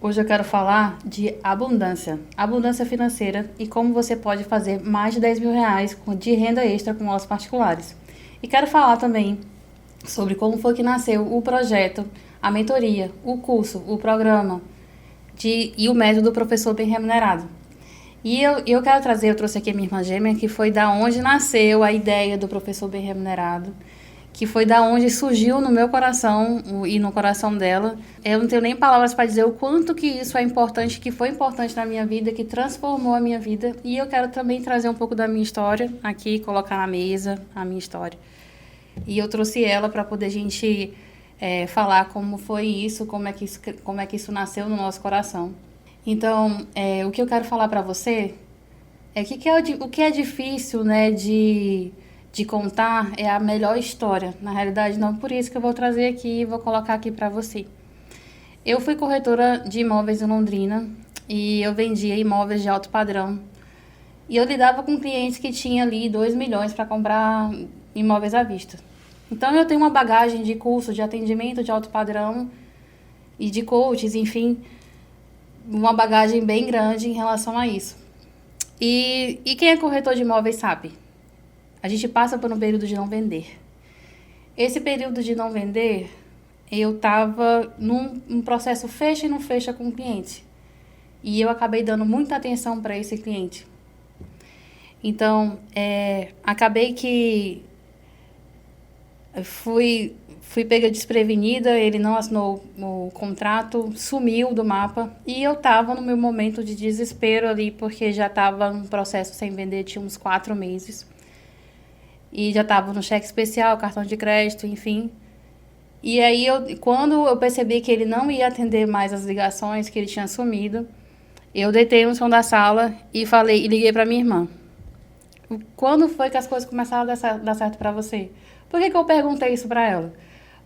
Hoje eu quero falar de abundância financeira e como você pode fazer mais de 10 mil reais de renda extra com aulas particulares. E quero falar também sobre como foi que nasceu o projeto, a mentoria, o curso, o programa e o método do professor bem remunerado. E eu quero trazer, eu trouxe aqui a minha irmã gêmea, que foi da onde nasceu a ideia do professor bem remunerado, que foi da onde surgiu no meu coração e no coração dela. Eu não tenho nem palavras para dizer o quanto que isso é importante, que foi importante na minha vida, que transformou a minha vida. E eu quero também trazer um pouco da minha história aqui, colocar na mesa a minha história. E eu trouxe ela para poder a gente falar como foi isso, como é que isso nasceu no nosso coração. Então, o que eu quero falar para você é o que é difícil, né, de contar é a melhor história. Na realidade, não por isso que eu vou trazer aqui e vou colocar aqui para você. Eu fui corretora de imóveis em Londrina e eu vendia imóveis de alto padrão. E eu lidava com clientes que tinham ali 2 milhões para comprar imóveis à vista. Então, eu tenho uma bagagem de curso de atendimento de alto padrão e de coaches, enfim, uma bagagem bem grande em relação a isso. E quem é corretor de imóveis sabe? A gente passa por um período de não vender. Esse período de não vender, eu estava num processo fecha e não fecha com o cliente. E eu acabei dando muita atenção para esse cliente. Então, acabei que fui pega desprevenida, ele não assinou o contrato, sumiu do mapa. E eu estava no meu momento de desespero ali, porque já estava num processo sem vender, tinha uns 4 meses. E já estava no cheque especial, cartão de crédito, enfim. E aí, quando eu percebi que ele não ia atender mais as ligações, que ele tinha sumido, eu deitei no chão da sala e liguei para minha irmã. Quando foi que as coisas começaram a dar certo para você? Por que eu perguntei isso para ela?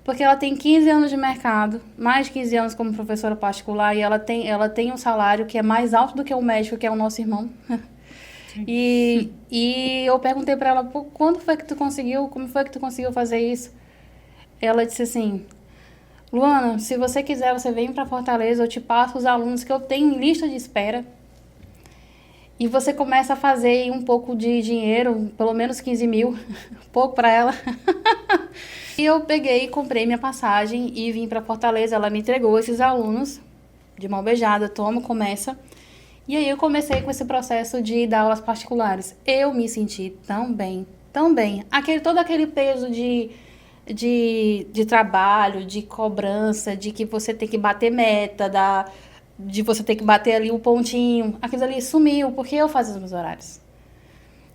Porque ela tem 15 anos de mercado, mais de 15 anos como professora particular, e ela tem um salário que é mais alto do que o médico, que é o nosso irmão. E eu perguntei para ela, quando foi que tu conseguiu, como foi que tu conseguiu fazer isso? Ela disse assim, Luana, se você quiser, você vem para Fortaleza, eu te passo os alunos que eu tenho em lista de espera. E você começa a fazer um pouco de dinheiro, pelo menos 15 mil, pouco para ela. E eu peguei, comprei minha passagem e vim para Fortaleza. Ela me entregou esses alunos, de mão beijada, toma, começa. E aí eu comecei com esse processo de dar aulas particulares. Eu me senti tão bem, tão bem. Todo aquele peso de trabalho, de cobrança, de que você tem que bater meta, de você ter que bater ali o pontinho. Aquilo ali sumiu, porque eu fazia os meus horários.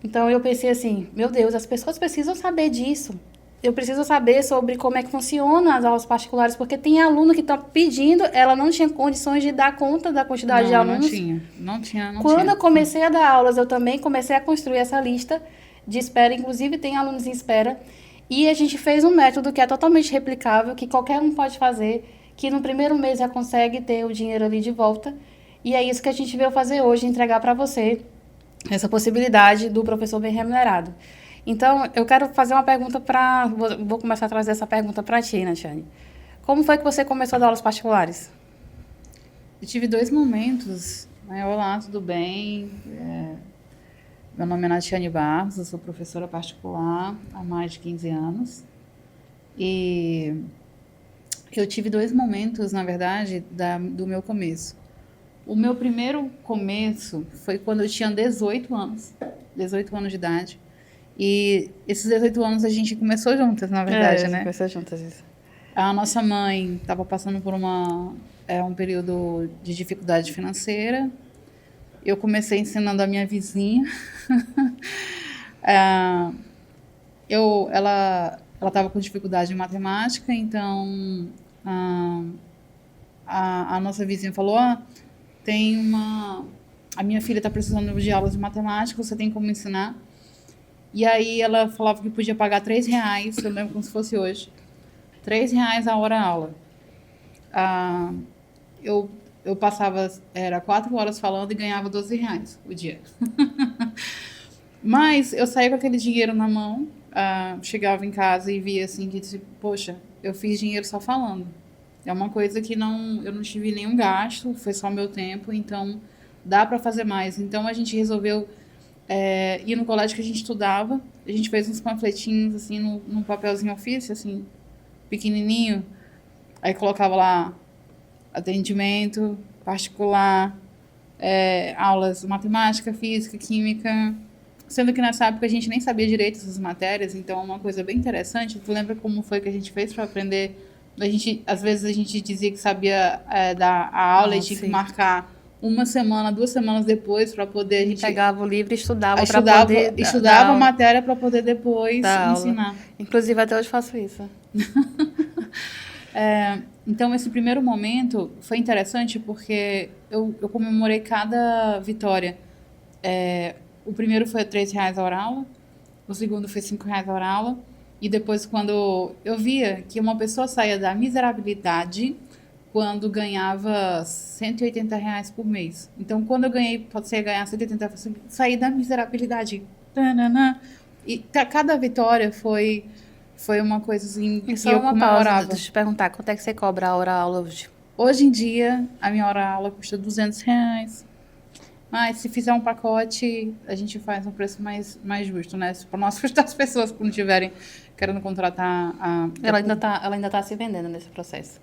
Então eu pensei assim, meu Deus, as pessoas precisam saber disso. Eu preciso saber sobre como é que funciona as aulas particulares, porque tem aluno que está pedindo, ela não tinha condições de dar conta da quantidade de Não, alunos. não tinha. Quando eu comecei a dar aulas, eu também comecei a construir essa lista de espera, inclusive tem alunos em espera, e a gente fez um método que é totalmente replicável, que qualquer um pode fazer, que no primeiro mês já consegue ter o dinheiro ali de volta, e é isso que a gente veio fazer hoje, entregar para você essa possibilidade do professor bem remunerado. Então, eu quero fazer uma pergunta vou começar a trazer essa pergunta para ti, Natiane. Como foi que você começou a dar aulas particulares? Eu tive 2 momentos, né? Olá, tudo bem? Meu nome é Natiane Barros, eu sou professora particular há mais de 15 anos. E eu tive 2 momentos, na verdade, do meu começo. O meu primeiro começo foi quando eu tinha 18 anos de idade. E esses 18 anos a gente começou juntas, na verdade, né? Começou juntas isso. A nossa mãe estava passando por um período de dificuldade financeira. Eu comecei ensinando a minha vizinha. Ela estava com dificuldade em matemática, então a nossa vizinha falou, a minha filha está precisando de aulas de matemática, você tem como ensinar? E aí ela falava que podia pagar R$3, eu lembro como se fosse hoje. R$3 a hora aula. Eu passava, era 4 horas falando e ganhava R$12 o dia. Mas eu saía com aquele dinheiro na mão, chegava em casa e via assim, que disse, poxa, eu fiz dinheiro só falando. É uma coisa que eu não tive nenhum gasto, foi só meu tempo, então dá para fazer mais. Então a gente resolveu ir no colégio que a gente estudava, a gente fez uns panfletinhos assim num papelzinho ofício, assim, pequenininho, aí colocava lá atendimento particular, aulas de matemática, física, química, sendo que nessa época a gente nem sabia direito essas matérias, então é uma coisa bem interessante. Tu lembra como foi que a gente fez para aprender? Às vezes a gente dizia que sabia dar a aula e tinha que marcar uma semana, 2 semanas depois para poder a gente pegava o livro e estudava para poder estudava a matéria para poder depois ensinar. Aula. Inclusive até hoje faço isso. Então esse primeiro momento foi interessante porque eu comemorei cada vitória. O primeiro foi R$3 a hora-aula, o segundo foi R$5 a hora-aula, e depois quando eu via que uma pessoa saía da miserabilidade quando ganhava R$180 por mês. Então, quando eu passei a ganhar 180, eu saí da miserabilidade. E cada vitória foi uma coisa assim que eu comemorava. Deixa eu te perguntar, quanto é que você cobra a hora-aula hoje? Hoje em dia, a minha hora-aula custa R$200. Mas se fizer um pacote, a gente faz um preço mais justo, né? Para não assustar as pessoas quando estiverem querendo contratar Ela ainda tá se vendendo nesse processo.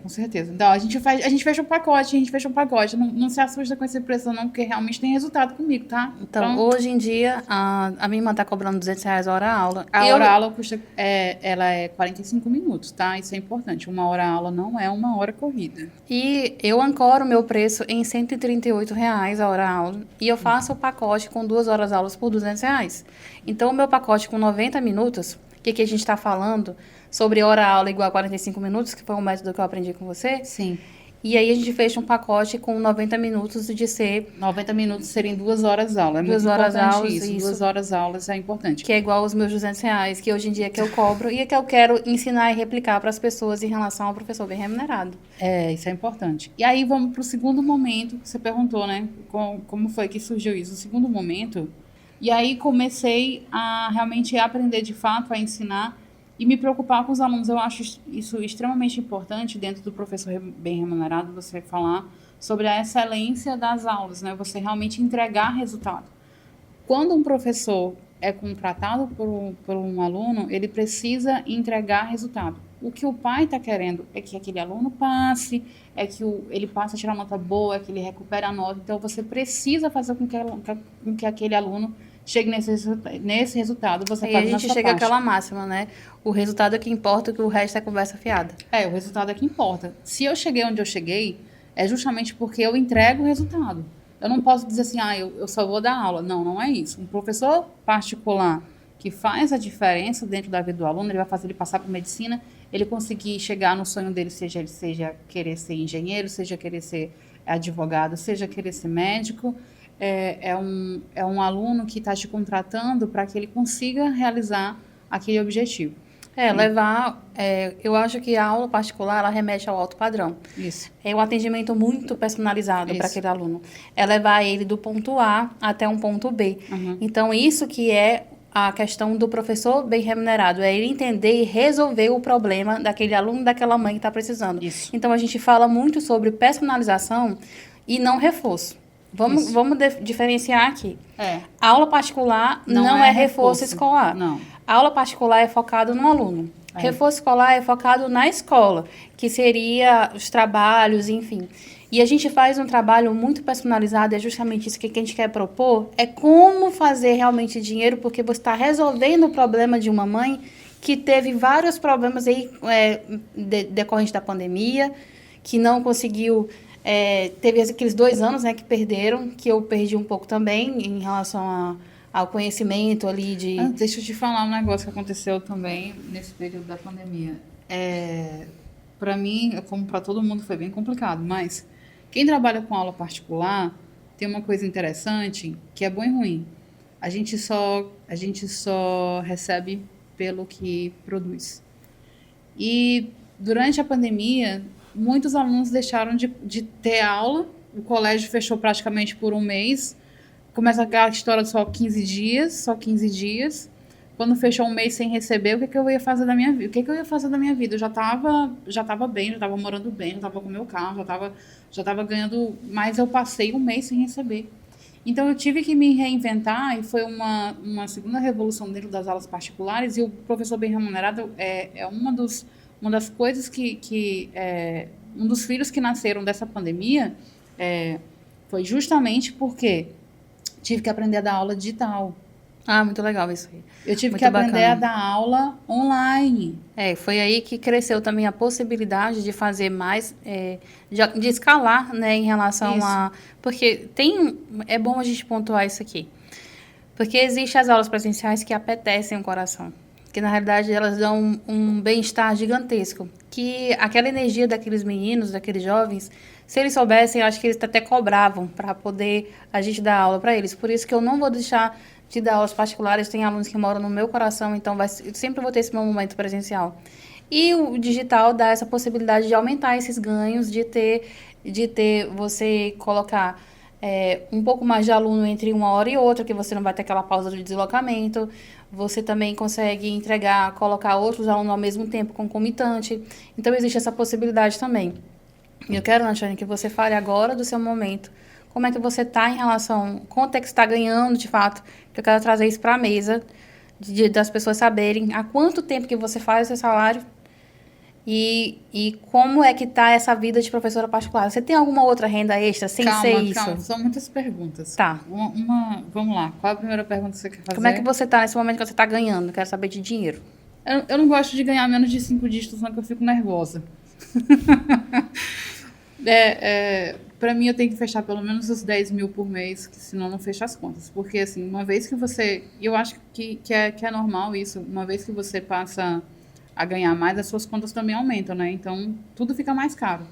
Com certeza. Então, a gente fecha um pacote, Não se assusta com esse preço, não, porque realmente tem resultado comigo, tá? Então hoje em dia, a minha irmã tá cobrando R$200 a hora-aula. A hora-aula custa, ela é 45 minutos, tá? Isso é importante. Uma hora-aula não é uma hora corrida. E eu ancoro o meu preço em R$138 a hora-aula. E eu faço o pacote com 2 horas-aulas por R$200. Então, o meu pacote com 90 minutos, que a gente está falando sobre hora-aula igual a 45 minutos, que foi um método que eu aprendi com você. Sim. E aí a gente fecha um pacote com 90 minutos de ser... 90 minutos serem 2 horas-aula. É 2 horas-aulas, isso. 2 horas-aulas é importante. Que é igual aos meus R$200, que hoje em dia que eu cobro e é que eu quero ensinar e replicar para as pessoas em relação ao professor bem remunerado. Isso é importante. E aí vamos para o segundo momento que você perguntou, né? Como foi que surgiu isso? O segundo momento... E aí comecei a realmente aprender de fato, a ensinar e me preocupar com os alunos. Eu acho isso extremamente importante dentro do professor bem remunerado, você falar sobre a excelência das aulas, né? Você realmente entregar resultado. Quando um professor é contratado por um aluno, ele precisa entregar resultado. O que o pai está querendo é que aquele aluno passe, é que ele passe a tirar nota boa, é que ele recupere a nota. Então, você precisa fazer com que aquele aluno chegue nesse resultado. Você faz a gente chega àquela máxima, né? O resultado é que importa, que o resto é conversa fiada. O resultado é que importa. Se eu cheguei onde eu cheguei, é justamente porque eu entrego o resultado. Eu não posso dizer assim, eu só vou dar aula. Não, não é isso. Um professor particular que faz a diferença dentro da vida do aluno, ele vai fazer ele passar por medicina, ele conseguir chegar no sonho dele, seja querer ser engenheiro, seja querer ser advogado, seja querer ser médico. É um aluno que está te contratando para que ele consiga realizar aquele objetivo. Eu acho que a aula particular, ela remete ao alto padrão. Isso. É um atendimento muito personalizado para aquele aluno. É levar ele do ponto A até um ponto B. Uhum. Então, isso que é a questão do professor bem remunerado, é ele entender e resolver o problema daquele aluno, daquela mãe que está precisando. Isso. Então, a gente fala muito sobre personalização e não reforço. Vamos diferenciar aqui. A aula particular não é reforço escolar. Não. A aula particular é focada no aluno. Reforço escolar é focado na escola, que seria os trabalhos, enfim. E a gente faz um trabalho muito personalizado, é justamente isso que a gente quer propor, é como fazer realmente dinheiro, porque você está resolvendo o problema de uma mãe que teve vários problemas aí decorrente da pandemia, que não conseguiu... teve aqueles 2 anos, né, que perderam, que eu perdi um pouco também em relação ao conhecimento ali de... Deixa eu te falar um negócio que aconteceu também nesse período da pandemia. Para mim, como para todo mundo, foi bem complicado, mas quem trabalha com aula particular tem uma coisa interessante que é bom e ruim. A gente só recebe pelo que produz. E durante a pandemia, muitos alunos deixaram de ter aula, o colégio fechou praticamente por um mês, começa aquela história de só 15 dias, Quando fechou um mês sem receber, o que eu ia fazer da minha vida? O que eu ia fazer da minha vida? Eu já tava bem, já tava morando bem, já tava com meu carro, já tava ganhando, mas eu passei um mês sem receber. Então eu tive que me reinventar e foi uma segunda revolução dentro das aulas particulares, e o professor bem remunerado é uma das coisas um dos filhos que nasceram dessa pandemia foi justamente porque tive que aprender a dar aula digital. Ah, muito legal isso aí. Eu tive Muito que aprender bacana. a dar aula online. Foi aí que cresceu também a possibilidade de fazer mais, de escalar, né, em relação Isso. Porque é bom a gente pontuar isso aqui. Porque existem as aulas presenciais que apetecem o coração. Que, na realidade, elas dão um bem-estar gigantesco. Que aquela energia daqueles meninos, daqueles jovens, se eles soubessem, eu acho que eles até cobravam para poder a gente dar aula para eles. Por isso que eu não vou deixar de dar aulas particulares. Tem alunos que moram no meu coração, então eu sempre vou ter esse meu momento presencial. E o digital dá essa possibilidade de aumentar esses ganhos, de ter você colocar um pouco mais de aluno entre uma hora e outra, que você não vai ter aquela pausa de deslocamento. Você também consegue colocar outros alunos ao mesmo tempo, concomitante. Então, existe essa possibilidade também. E eu quero, Natiane, que você fale agora do seu momento. Como é que você está em relação... Quanto é que você está ganhando, de fato? Que eu quero trazer isso para a mesa, das pessoas saberem há quanto tempo que você faz o seu salário e como é que está essa vida de professora particular. Você tem alguma outra renda extra sem ser isso? Calma, são muitas perguntas. Tá. Vamos lá, qual a primeira pergunta que você quer fazer? Como é que você está nesse momento que você está ganhando? Eu quero saber de dinheiro. Eu não gosto de ganhar menos de 5 dígitos, senão que eu fico nervosa. Para mim, eu tenho que fechar pelo menos os 10 mil por mês, que senão não fecha as contas. Porque, assim, uma vez que você... Eu acho que é normal isso. Uma vez que você passa a ganhar mais, as suas contas também aumentam, né? Então, tudo fica mais caro.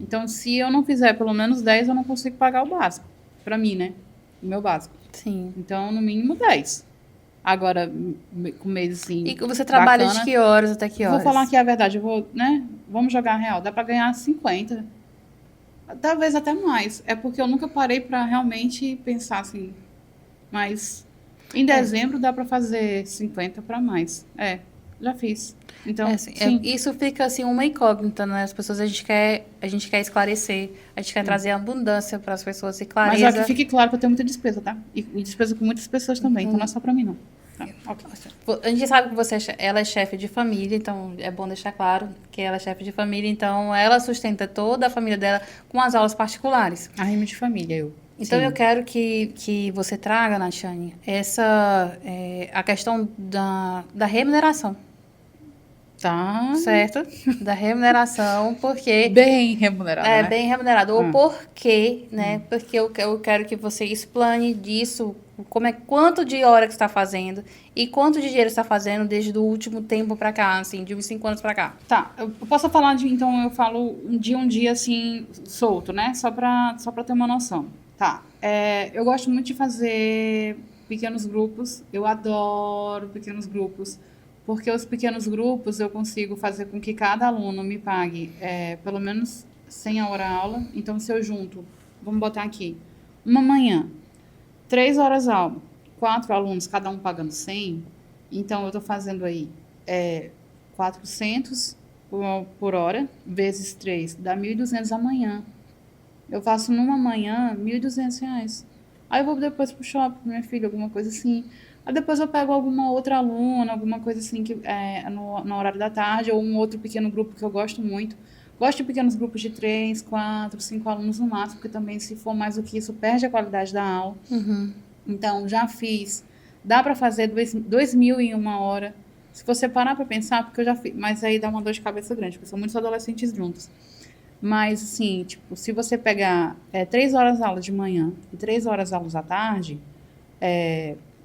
Então, se eu não fizer pelo menos 10, eu não consigo pagar o básico. Para mim, né? O meu básico. Sim. Então, no mínimo 10. Agora, com mês assim. E você trabalha bacana, de que horas até que horas? Vou falar aqui a verdade, vamos jogar real. Dá para ganhar 50. Talvez até mais. É porque eu nunca parei para realmente pensar assim. Mas em dezembro dá para fazer 50 para mais. Já fiz. Então, sim. Isso fica assim uma incógnita, né? As pessoas a gente quer esclarecer, a gente quer trazer abundância para as pessoas e clareza. Mas que fique claro que eu tenho muita despesa, tá? E despesa com muitas pessoas também, então não é só para mim não. Tá, okay. A gente sabe que ela é chefe de família, então é bom deixar claro que ela é chefe de família, então ela sustenta toda a família dela com as aulas particulares. Arrimo de família, eu. Então, eu quero que você traga, Natiane, a questão da remuneração. Tá. Certo? Da remuneração, porque... Bem remunerado, né? Bem remunerado. Ou porquê, né? Porque eu quero que você explane disso, quanto de hora que você está fazendo e quanto de dinheiro você está fazendo desde o último tempo para cá, assim, de uns 5 anos para cá. Tá, eu posso falar então eu falo um dia, assim, solto, né? Só pra ter uma noção. Tá, eu gosto muito de fazer pequenos grupos, eu adoro pequenos grupos, porque os pequenos grupos eu consigo fazer com que cada aluno me pague pelo menos 100 a hora aula. Então, se eu junto, vamos botar aqui, uma manhã, 3 horas aula, 4 alunos, cada um pagando 100, então eu estou fazendo aí 400 por hora, vezes 3, dá 1.200 amanhã. Eu faço numa manhã R$1.200. Aí eu vou depois pro shopping com minha filha, alguma coisa assim. Aí depois eu pego alguma outra aluna, alguma coisa assim que no horário da tarde, ou um outro pequeno grupo que eu gosto muito. Gosto de pequenos grupos de 3, 4, 5 alunos no máximo, porque também se for mais do que isso, perde a qualidade da aula. Uhum. Então, já fiz. Dá para fazer 2.000 em uma hora. Se você parar para pensar, porque eu já fiz. Mas aí dá uma dor de cabeça grande, porque são muitos adolescentes juntos. Mas, assim, tipo, se você pegar 3 horas aula de manhã e 3 horas aulas à tarde,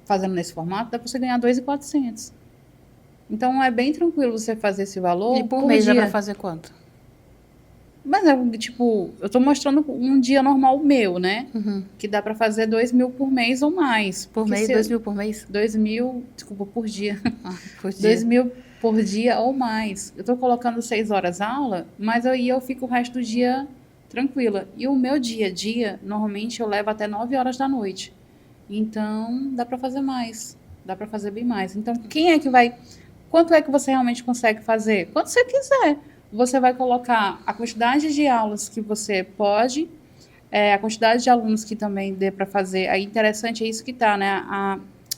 fazendo nesse formato, dá para você ganhar 2.400. Então, é bem tranquilo você fazer esse valor. E por mês dá para fazer quanto? Mas, tipo, eu tô mostrando um dia normal meu, né? Uhum. Que dá para fazer 2.000 por mês ou mais. Por mês? 2.000 por mês? 2.000, desculpa, por dia. Por dia. 2.000 por dia ou mais. Eu tô colocando 6 horas aula, mas aí eu fico o resto do dia tranquila. E o meu dia a dia, normalmente eu levo até 9 horas da noite. Então, dá para fazer mais. Dá para fazer bem mais. Então, quem é que vai... Quanto é que você realmente consegue fazer? Quanto você quiser. Você vai colocar a quantidade de aulas que você pode, a quantidade de alunos que também dê para fazer. Aí, interessante é isso que tá, né?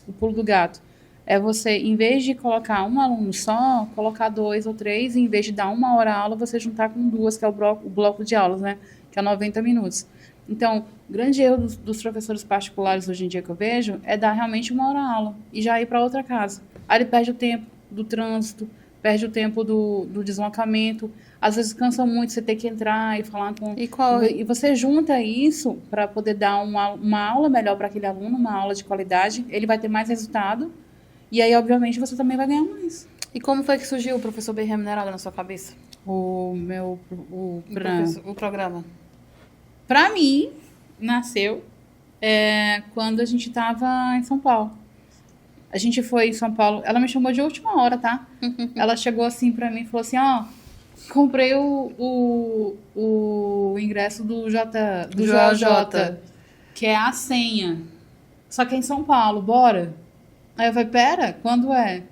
O pulo do gato. É você, em vez de colocar um aluno só, colocar 2 ou 3, e em vez de dar 1 hora a aula, você juntar com 2, que é o bloco de aulas, né? Que é 90 minutos. Então, o grande erro dos professores particulares hoje em dia que eu vejo é dar realmente 1 hora a aula e já ir para outra casa. Aí ele perde o tempo do trânsito, perde o tempo do deslocamento. Às vezes cansa muito você ter que entrar e falar com... E você junta isso para poder dar uma aula melhor para aquele aluno, uma aula de qualidade. Ele vai ter mais resultado. E aí, obviamente, você também vai ganhar mais. E como foi que surgiu o professor bem remunerado na sua cabeça? O programa. Para mim, nasceu quando a gente estava em São Paulo. A gente foi em São Paulo. Ela me chamou de última hora, tá? Ela chegou assim para mim e falou assim, comprei o ingresso do JJ, que é a senha. Só que é em São Paulo, bora? Aí eu falei, pera, quando é?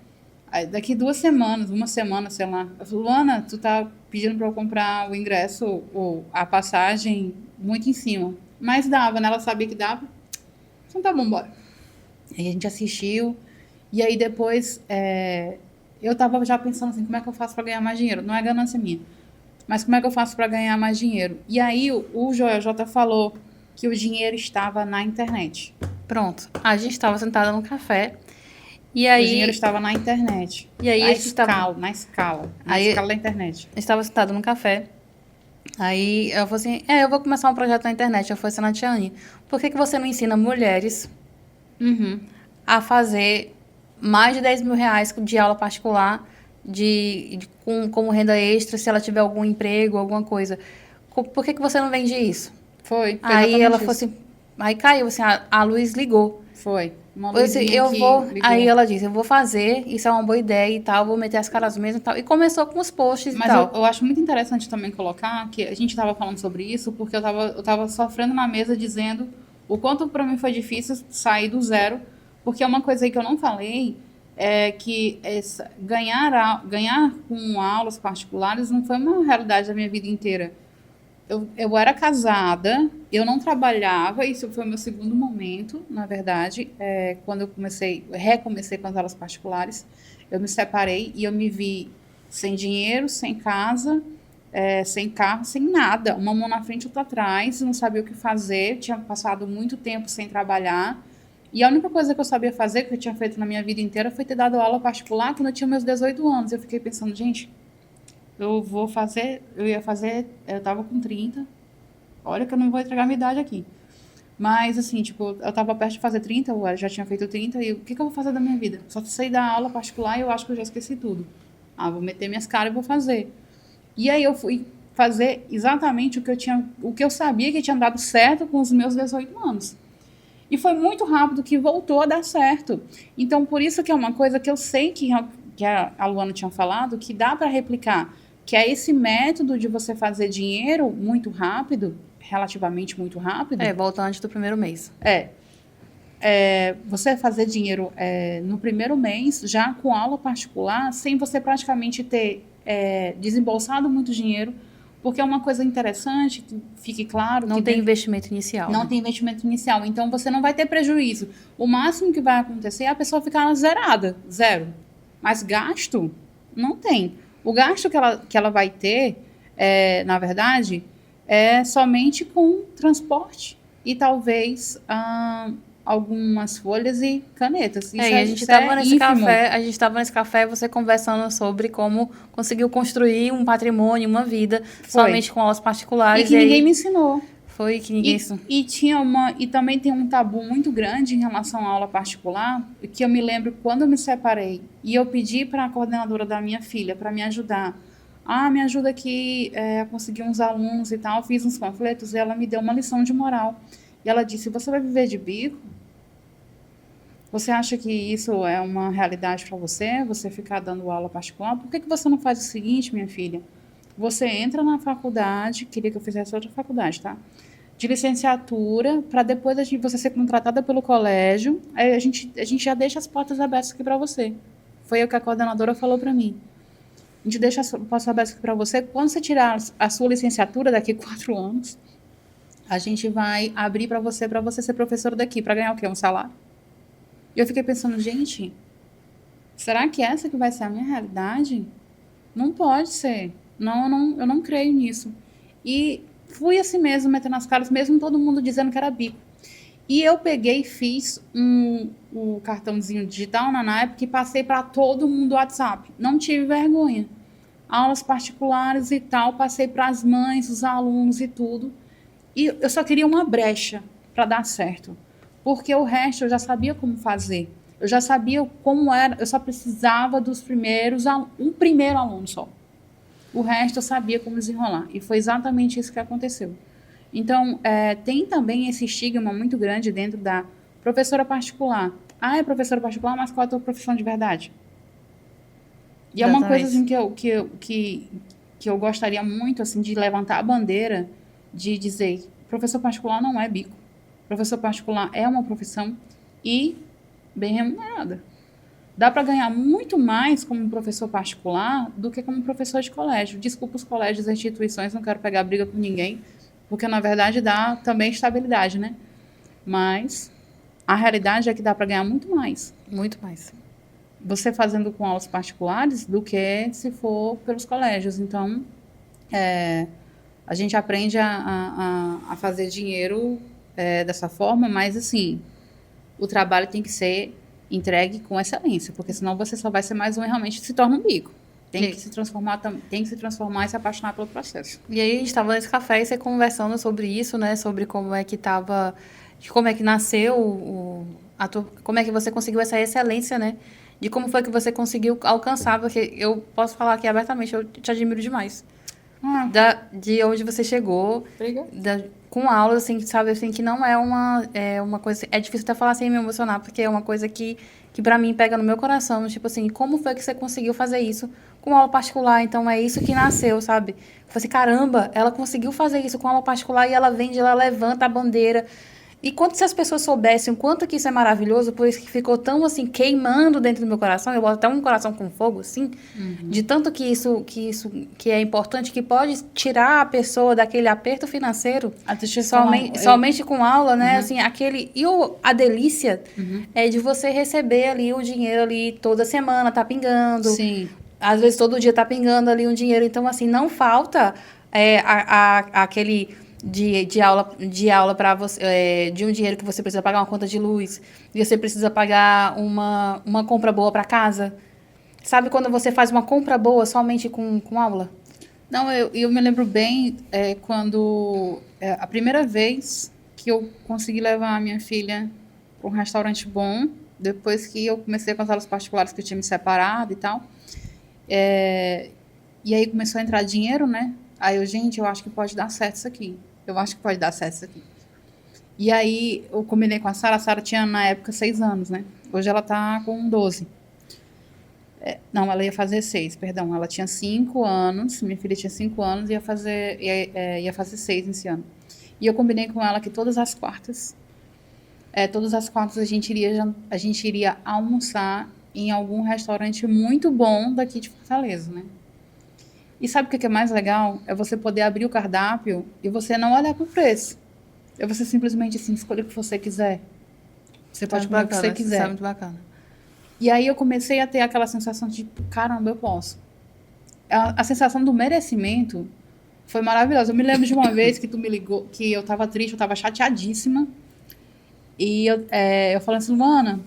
Aí, daqui 2 semanas, 1 semana, sei lá. Eu falei, Luana, tu tá pedindo pra eu comprar o ingresso ou a passagem muito em cima. Mas dava, né? Ela sabia que dava. Então tá bom, bora. Aí a gente assistiu. E aí depois, eu tava já pensando assim, como é que eu faço pra ganhar mais dinheiro? Não é ganância minha. Mas como é que eu faço pra ganhar mais dinheiro? E aí o JJ falou que o dinheiro estava na internet. Pronto. A gente estava sentada no café. E aí, o dinheiro estava na internet. E aí na escala da internet. Eu estava sentada no café. Aí eu falei assim, eu vou começar um projeto na internet. Eu falei assim, Natiane, por que você não ensina mulheres a fazer mais de 10 mil reais de aula particular como renda extra, se ela tiver algum emprego, alguma coisa? Por que você não vende isso? Foi aí ela falou assim, aí caiu assim, a luz ligou. Foi. Aí ela disse, eu vou fazer, isso é uma boa ideia e tal, vou meter as caras mesmo e tal. E começou com os posts e tal. Mas eu acho muito interessante também colocar que a gente estava falando sobre isso, porque eu tava sofrendo na mesa dizendo o quanto para mim foi difícil sair do zero, porque é uma coisa aí que eu não falei, é que ganhar com aulas particulares não foi uma realidade da minha vida inteira. Eu era casada, eu não trabalhava, isso foi o meu segundo momento, na verdade, quando eu recomecei com as aulas particulares, eu me separei e eu me vi sem dinheiro, sem casa, sem carro, sem nada, uma mão na frente e outra atrás, não sabia o que fazer, tinha passado muito tempo sem trabalhar, e a única coisa que eu sabia fazer, que eu tinha feito na minha vida inteira, foi ter dado aula particular quando eu tinha meus 18 anos. Eu fiquei pensando, gente, eu tava com 30, olha que eu não vou entregar a minha idade aqui. Mas, assim, tipo, eu tava perto de fazer 30, eu já tinha feito 30, e o que eu vou fazer da minha vida? Só sair da aula particular e eu acho que eu já esqueci tudo. Vou meter minhas caras e vou fazer. E aí eu fui fazer exatamente o que eu sabia que tinha dado certo com os meus 18 anos. E foi muito rápido que voltou a dar certo. Então, por isso que é uma coisa que eu sei que a Luana tinha falado, que dá para replicar, que é esse método de você fazer dinheiro muito rápido, relativamente muito rápido. Volta antes do primeiro mês. Você fazer dinheiro no primeiro mês, já com aula particular, sem você praticamente ter desembolsado muito dinheiro, porque é uma coisa interessante, que fique claro... Não tem investimento inicial. Não tem investimento inicial, então você não vai ter prejuízo. O máximo que vai acontecer é a pessoa ficar zerada, zero. Mas gasto, não tem. O gasto que ela vai ter, na verdade, é somente com transporte e talvez algumas folhas e canetas. Isso a gente estava nesse café, você conversando sobre como conseguiu construir um patrimônio, uma vida, somente com aulas particulares. E que ninguém me ensinou. Foi que ninguém... E também tem um tabu muito grande em relação à aula particular, que eu me lembro quando eu me separei e eu pedi para a coordenadora da minha filha para me ajudar. Me ajuda aqui a conseguir uns alunos e tal. Fiz uns panfletos e ela me deu uma lição de moral. E ela disse, você vai viver de bico? Você acha que isso é uma realidade para você? Você ficar dando aula particular? Por que você não faz o seguinte, minha filha? Você entra na faculdade, queria que eu fizesse outra faculdade, tá? de licenciatura, para depois você ser contratada pelo colégio, aí a gente já deixa as portas abertas aqui para você. Foi o que a coordenadora falou para mim. A gente deixa as portas abertas aqui para você. Quando você tirar a sua licenciatura daqui a 4 anos, a gente vai abrir para você ser professora daqui, para ganhar o quê? Um salário. E eu fiquei pensando, gente, será que essa que vai ser a minha realidade? Não pode ser. Não, eu não creio nisso. E fui assim mesmo, metendo as caras, mesmo todo mundo dizendo que era bico. E eu peguei e fiz um cartãozinho digital na época e passei para todo mundo do WhatsApp. Não tive vergonha. Aulas particulares e tal, passei para as mães, os alunos e tudo. E eu só queria uma brecha para dar certo. Porque o resto eu já sabia como fazer. Eu já sabia como era, eu só precisava dos um primeiro aluno só. O resto eu sabia como desenrolar. E foi exatamente isso que aconteceu. Então, tem também esse estigma muito grande dentro da professora particular. Ah, é professora particular, mas qual é a tua profissão de verdade? E é uma coisa assim, que eu gostaria muito assim, de levantar a bandeira, de dizer, professor particular não é bico. Professor particular é uma profissão e bem remunerada. Dá para ganhar muito mais como professor particular do que como professor de colégio. Desculpa os colégios e instituições, não quero pegar briga com ninguém, porque na verdade dá também estabilidade, né? Mas a realidade é que dá para ganhar muito mais. Muito mais. Você fazendo com aulas particulares do que se for pelos colégios. Então, a gente aprende a fazer dinheiro dessa forma, mas assim, o trabalho tem que ser entregue com excelência, porque senão você só vai ser mais um e realmente se torna um bico. Tem que se transformar e se apaixonar pelo processo. E aí a gente estava nesse café e você conversando sobre isso, né? Sobre como é que estava, como é que nasceu, como é que você conseguiu essa excelência, né? De como foi que você conseguiu alcançar, porque eu posso falar aqui abertamente, eu te admiro demais. De onde você chegou, com aulas, assim, sabe, assim, que não é uma coisa... É difícil até falar sem me emocionar, porque é uma coisa que pra mim pega no meu coração, tipo assim, como foi que você conseguiu fazer isso com aula particular? Então, é isso que nasceu, sabe? Eu falei assim, caramba, ela conseguiu fazer isso com aula particular e ela vende, ela levanta a bandeira. E quanto se as pessoas soubessem o quanto que isso é maravilhoso, por isso que ficou tão, assim, queimando dentro do meu coração, eu boto até um coração com fogo, assim, de tanto que isso é importante, que pode tirar a pessoa daquele aperto financeiro, somente com aula, né, assim, a delícia é de você receber ali o dinheiro ali toda semana, tá pingando. Sim. Às vezes todo dia tá pingando ali um dinheiro, então, assim, não falta aquele... De aula para você, de um dinheiro que você precisa pagar uma conta de luz, e você precisa pagar uma compra boa para casa. Sabe quando você faz uma compra boa somente com aula? Não, eu me lembro bem quando a primeira vez que eu consegui levar a minha filha para um restaurante bom, depois que eu comecei com as aulas particulares que eu tinha me separado e tal. E aí começou a entrar dinheiro, né? Aí eu acho que pode dar certo isso aqui. E aí eu combinei com a Sara tinha na época 6 anos, né? Hoje ela tá com 12. Não, ela ia fazer 6, perdão. Ela tinha 5 anos, minha filha tinha 5 anos e ia fazer 6 esse ano. E eu combinei com ela que todas as quartas a gente iria almoçar em algum restaurante muito bom daqui de Fortaleza, né? E sabe o que é mais legal? É você poder abrir o cardápio e você não olhar para o preço. É você simplesmente assim, escolher o que você quiser. Você pode comer o que você quiser. Isso é muito bacana. E aí eu comecei a ter aquela sensação de, caramba, eu posso. A sensação do merecimento foi maravilhosa. Eu me lembro de uma vez que tu me ligou, que eu tava triste, eu tava chateadíssima. E eu falei assim, Luana,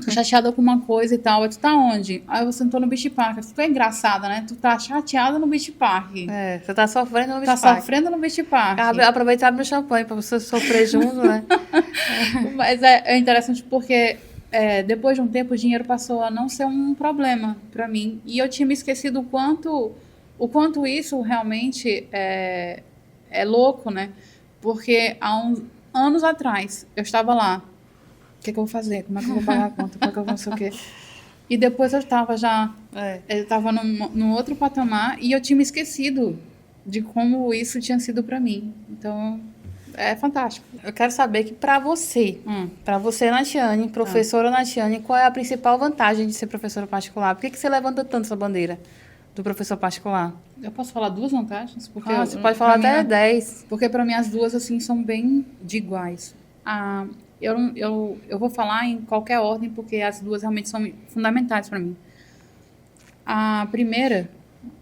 tô chateada com uma coisa e tal. Tu tá onde? Aí você sentou no Beach Park. Tu é engraçada, né? Tu tá chateada no Beach Park. Você tá sofrendo no Beach Park. Tá sofrendo no Beach Park. Aproveita e abre o champanhe pra você sofrer junto, né? Mas é interessante porque depois de um tempo o dinheiro passou a não ser um problema pra mim. E eu tinha me esquecido o quanto isso realmente é louco, né? Porque há uns anos atrás eu estava lá. O que eu vou fazer? Como é que eu vou pagar a conta? Como é que eu vou não sei o quê? E depois eu estava num outro patamar e eu tinha me esquecido de como isso tinha sido para mim. Então, é fantástico. Eu quero saber que para você, Natiane, professora Natiane, qual é a principal vantagem de ser professora particular? Por que você levanta tanto essa bandeira do professor particular? Eu posso falar duas vantagens? Porque Você pode falar até 10. Porque para mim as duas assim são bem de iguais. Eu vou falar em qualquer ordem porque as duas realmente são fundamentais para mim. A primeira,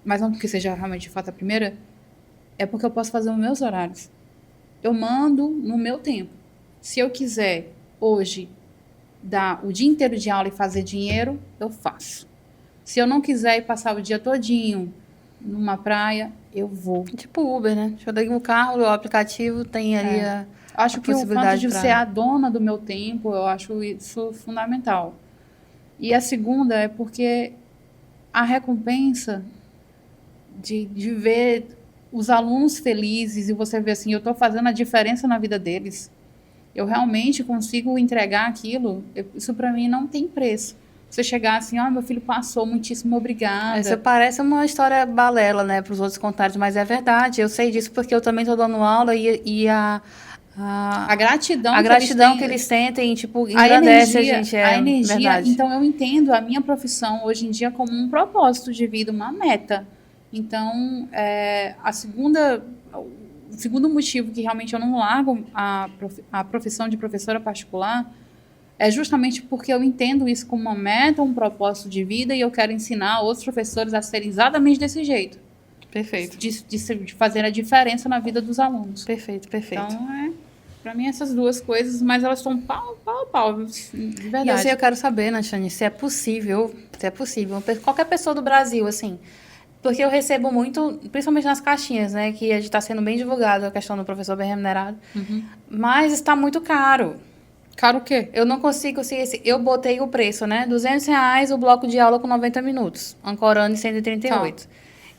mas não porque seja realmente de fato a primeira, é porque eu posso fazer os meus horários. Eu mando no meu tempo. Se eu quiser hoje dar o dia inteiro de aula e fazer dinheiro, eu faço. Se eu não quiser ir passar o dia todinho numa praia, eu vou. Tipo Uber, né? Eu dei o carro, o aplicativo tem ali acho que o fato de ser a dona do meu tempo, eu acho isso fundamental. E a segunda é porque a recompensa de ver os alunos felizes e você ver assim, eu estou fazendo a diferença na vida deles, eu realmente consigo entregar aquilo, isso para mim não tem preço. Você chegar assim, meu filho passou, muitíssimo obrigada. Isso parece uma história balela, né, para os outros contados, mas é verdade. Eu sei disso porque eu também estou dando aula e a gratidão que eles sentem, tipo, engrandece a gente. A energia. Verdade. Então, eu entendo a minha profissão hoje em dia como um propósito de vida, uma meta. Então, o segundo motivo que realmente eu não largo a profissão de professora particular é justamente porque eu entendo isso como uma meta, um propósito de vida e eu quero ensinar outros professores a serem exatamente desse jeito. Perfeito. De fazer a diferença na vida dos alunos. Perfeito. Então, para mim, essas duas coisas, mas elas estão pau, de verdade. E eu quero saber, Natiane, se é possível, qualquer pessoa do Brasil, assim, porque eu recebo muito, principalmente nas caixinhas, né, que está sendo bem divulgado a questão do professor bem remunerado, mas está muito caro. Caro o quê? Eu não consigo seguir eu botei o preço, né, R$200 o bloco de aula com 90 minutos, ancorando em 138.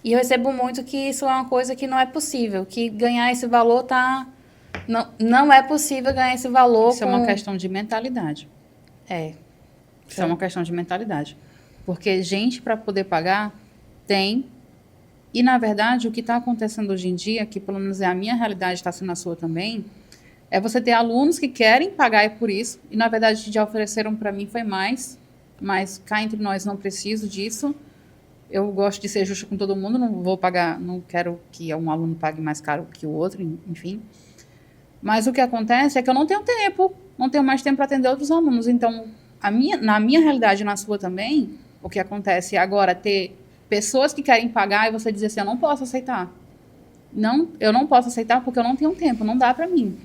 E eu recebo muito que isso é uma coisa que não é possível, que ganhar esse valor não é possível ganhar esse valor. Isso é uma questão de mentalidade. Isso é uma questão de mentalidade. Porque gente para poder pagar tem. E, na verdade, o que está acontecendo hoje em dia, que pelo menos é a minha realidade, está sendo a sua também, é você ter alunos que querem pagar por isso. E, na verdade, já ofereceram para mim foi mais. Mas cá entre nós não preciso disso. Eu gosto de ser justa com todo mundo. Não vou pagar, não quero que um aluno pague mais caro que o outro, enfim. Mas o que acontece é que eu não tenho tempo, não tenho mais tempo para atender outros alunos. Então, na minha realidade e na sua também, o que acontece é agora ter pessoas que querem pagar e você dizer assim, eu não posso aceitar. Não, eu não posso aceitar porque eu não tenho tempo, não dá para mim.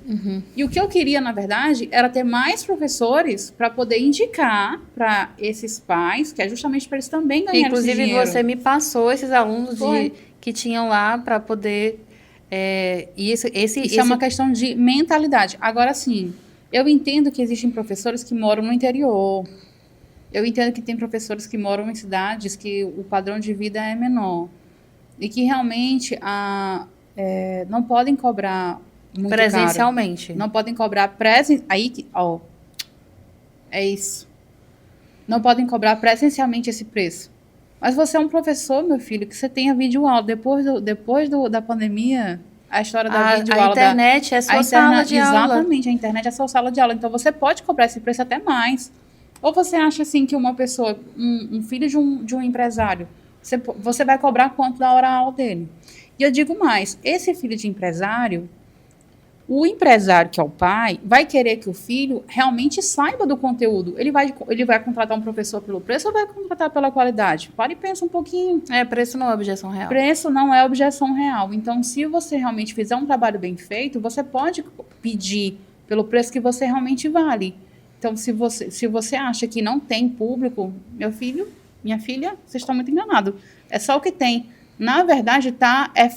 E o que eu queria, na verdade, era ter mais professores para poder indicar para esses pais, que é justamente para eles também ganharem Inclusive, esse dinheiro. você me passou esses alunos que tinham lá para poder... Isso é uma questão de mentalidade. Agora, sim, eu entendo que existem professores que moram no interior. Eu entendo que tem professores que moram em cidades que o padrão de vida é menor. E que realmente não podem cobrar muito presencialmente. Caro. Não podem cobrar é isso. Não podem cobrar presencialmente esse preço. Mas você é um professor, meu filho, que você tenha videoaula. Depois da pandemia, a história da videoaula... A internet é sua sala de aula. Exatamente, a internet é sua sala de aula. Então, você pode cobrar esse preço até mais. Ou você acha, assim, que uma pessoa, um filho de um empresário, você vai cobrar quanto da hora-aula dele? E eu digo mais, esse filho de empresário... O empresário, que é o pai, vai querer que o filho realmente saiba do conteúdo. Ele vai contratar um professor pelo preço ou vai contratar pela qualidade? Para e pensa um pouquinho. Preço não é objeção real. Preço não é objeção real. Então, se você realmente fizer um trabalho bem feito, você pode pedir pelo preço que você realmente vale. Então, se você acha que não tem público, meu filho, minha filha, vocês estão muito enganados. É só o que tem. Na verdade,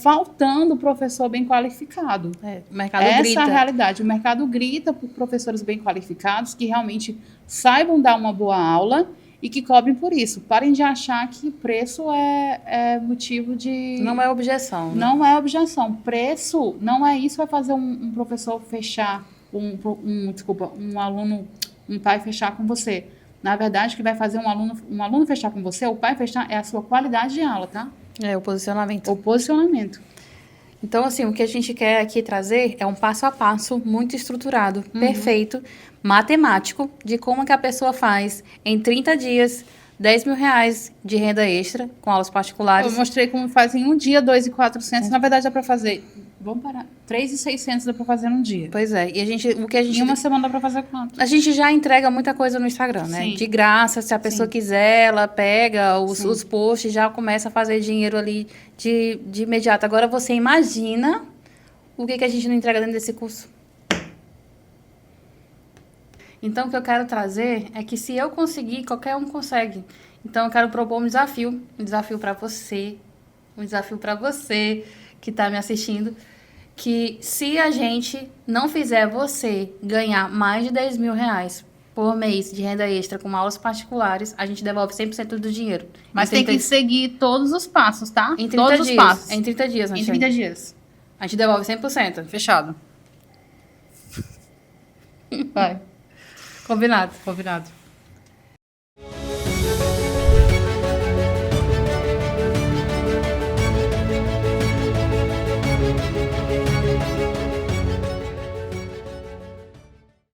faltando professor bem qualificado. O mercado grita. Essa é a realidade. O mercado grita por professores bem qualificados que realmente saibam dar uma boa aula e que cobrem por isso. Parem de achar que preço é motivo de... Não é objeção. Né? Não é objeção. Preço não é isso que vai fazer um professor fechar, um aluno, um pai fechar com você. Na verdade, o que vai fazer um aluno fechar com você, o pai fechar, é a sua qualidade de aula, tá? O posicionamento. O posicionamento. Então, assim, o que a gente quer aqui trazer é um passo a passo muito estruturado, perfeito, matemático, de como que a pessoa faz em 30 dias, 10 mil reais de renda extra com aulas particulares. Eu mostrei como faz em um dia, 2.400. Na verdade, dá para fazer... Vamos parar. 3.600 dá para fazer num dia. Pois é, e o que a gente... Em uma semana dá para fazer quanto? A gente já entrega muita coisa no Instagram, né? Sim. De graça, se a pessoa quiser, ela pega Sim. os posts e já começa a fazer dinheiro ali de imediato. Agora, você imagina o que a gente não entrega dentro desse curso. Então, o que eu quero trazer é que se eu conseguir, qualquer um consegue. Então, eu quero propor um desafio para você, um desafio para você que está me assistindo, que se a gente não fizer você ganhar mais de 10 mil reais por mês de renda extra com aulas particulares, a gente devolve 100% do dinheiro. Mas tem que seguir todos os passos, tá? Em 30 todos dias. os passos. Em 30 dias, Em 30 dias. A gente devolve 100%. Fechado. Vai. Combinado. Combinado.